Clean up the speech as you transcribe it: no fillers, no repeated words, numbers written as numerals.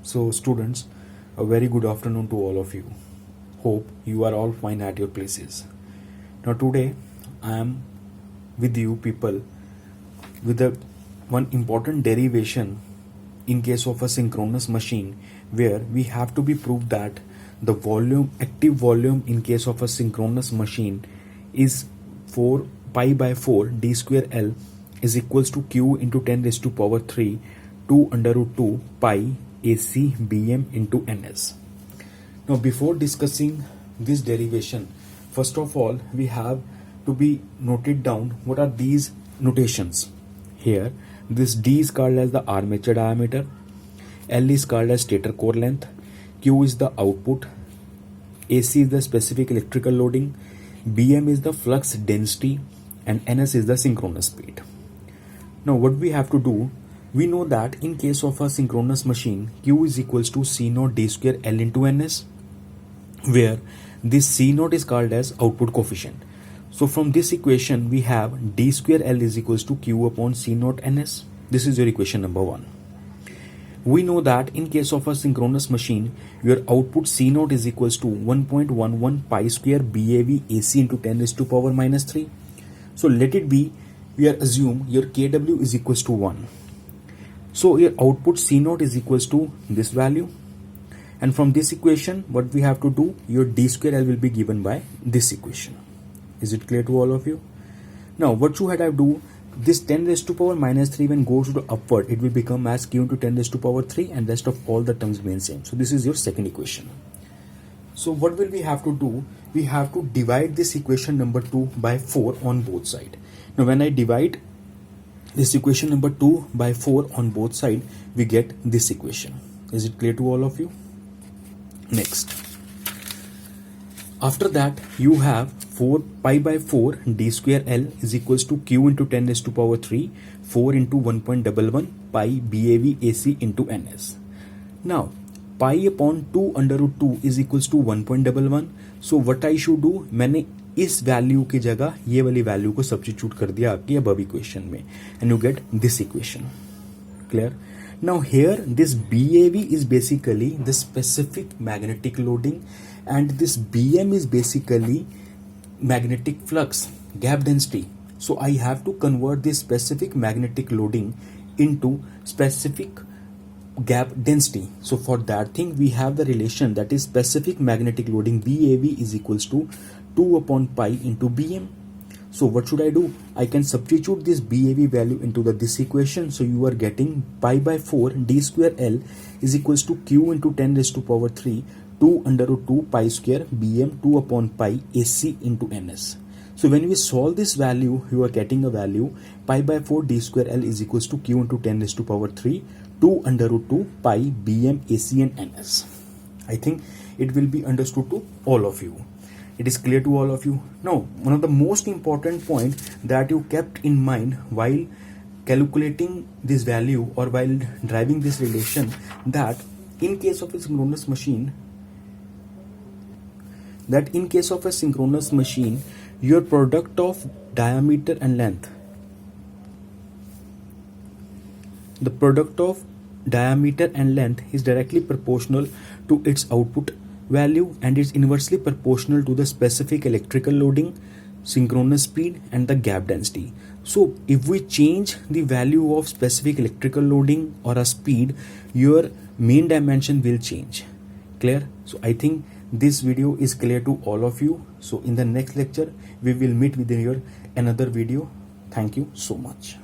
So, students, a very good afternoon to all of you. Hope you are all fine at your places. Now, today I am with you people with one important derivation in case of a synchronous machine where we have to be proved that the active volume in case of a synchronous machine is 4 pi by 4 d square L is equals to q into 10 raised to power 3 2 under root 2 pi AC Bm into Ns. Now, before discussing this derivation, first of all, we have to be noted down what are these notations. Here, this D is called as the armature diameter, L is called as stator core length, Q is the output, AC is the specific electrical loading, Bm is the flux density, and Ns is the synchronous speed. Now, what we have to do, we know that in case of a synchronous machine, Q is equals to C naught D square L into Ns, where this C naught is called as output coefficient. So from this equation, we have D square L is equals to Q upon C naught Ns. This is your equation number 1. We know that in case of a synchronous machine, your output C naught is equals to 1.11 pi square BAV AC into 10 raised to power minus 3. So let it be, we are assume your KW is equals to 1. So your output C naught is equals to this value. And from this equation, what we have to do, your D square L will be given by this equation. Is it clear to all of you? Now, what you had to do, this 10 raised to power minus 3 when goes to the upward, it will become as q into 10 raised to power 3 and rest of all the terms remain same. So this is your second equation. So what will we have to do? We have to divide this equation number 2 by 4 on both sides. Now, when I divide this equation number 2 by 4 on both sides, we get this equation. Is it clear to all of you? Next, after that, you have 4 pi by 4 d square L is equals to q into 10 raised to power 3 4 into 1.11 pi BAV AC into Ns. Now, pi upon 2 under root 2 is equals to 1.11. So what I should do, मैंने इस value की जगह ये वाली value को substitute कर दिया आपकी अबव इक्वेशन में and you get this equation. Clear? Now here this BAV is basically the specific magnetic loading and this Bm is basically magnetic flux gap density. So I have to convert this specific magnetic loading into specific gap density. So for that thing we have the relation that is specific magnetic loading BAV is equals to 2 upon pi into Bm. So what should I do? I can substitute this BAV value into this equation. So you are getting pi by 4 d square L is equals to q into 10 raised to power 3 2 under root 2 pi square Bm 2 upon pi AC into Ns. So when we solve this value, you are getting a value pi by 4 d square L is equals to q into 10 raised to power 3 2 under root 2 pi Bm AC and Ns. I think it will be understood to all of you. It is clear to all of you. Now, one of the most important point that you kept in mind while calculating this value or while driving this relation, that in case of a synchronous machine, your product of diameter and length, the product of diameter and length is directly proportional to its output value and is inversely proportional to the specific electrical loading, synchronous speed and the gap density. So if we change the value of specific electrical loading or a speed, your main dimension will change. Clear? So I think this video is clear to all of you. So in the next lecture, we will meet with your another video. Thank you so much.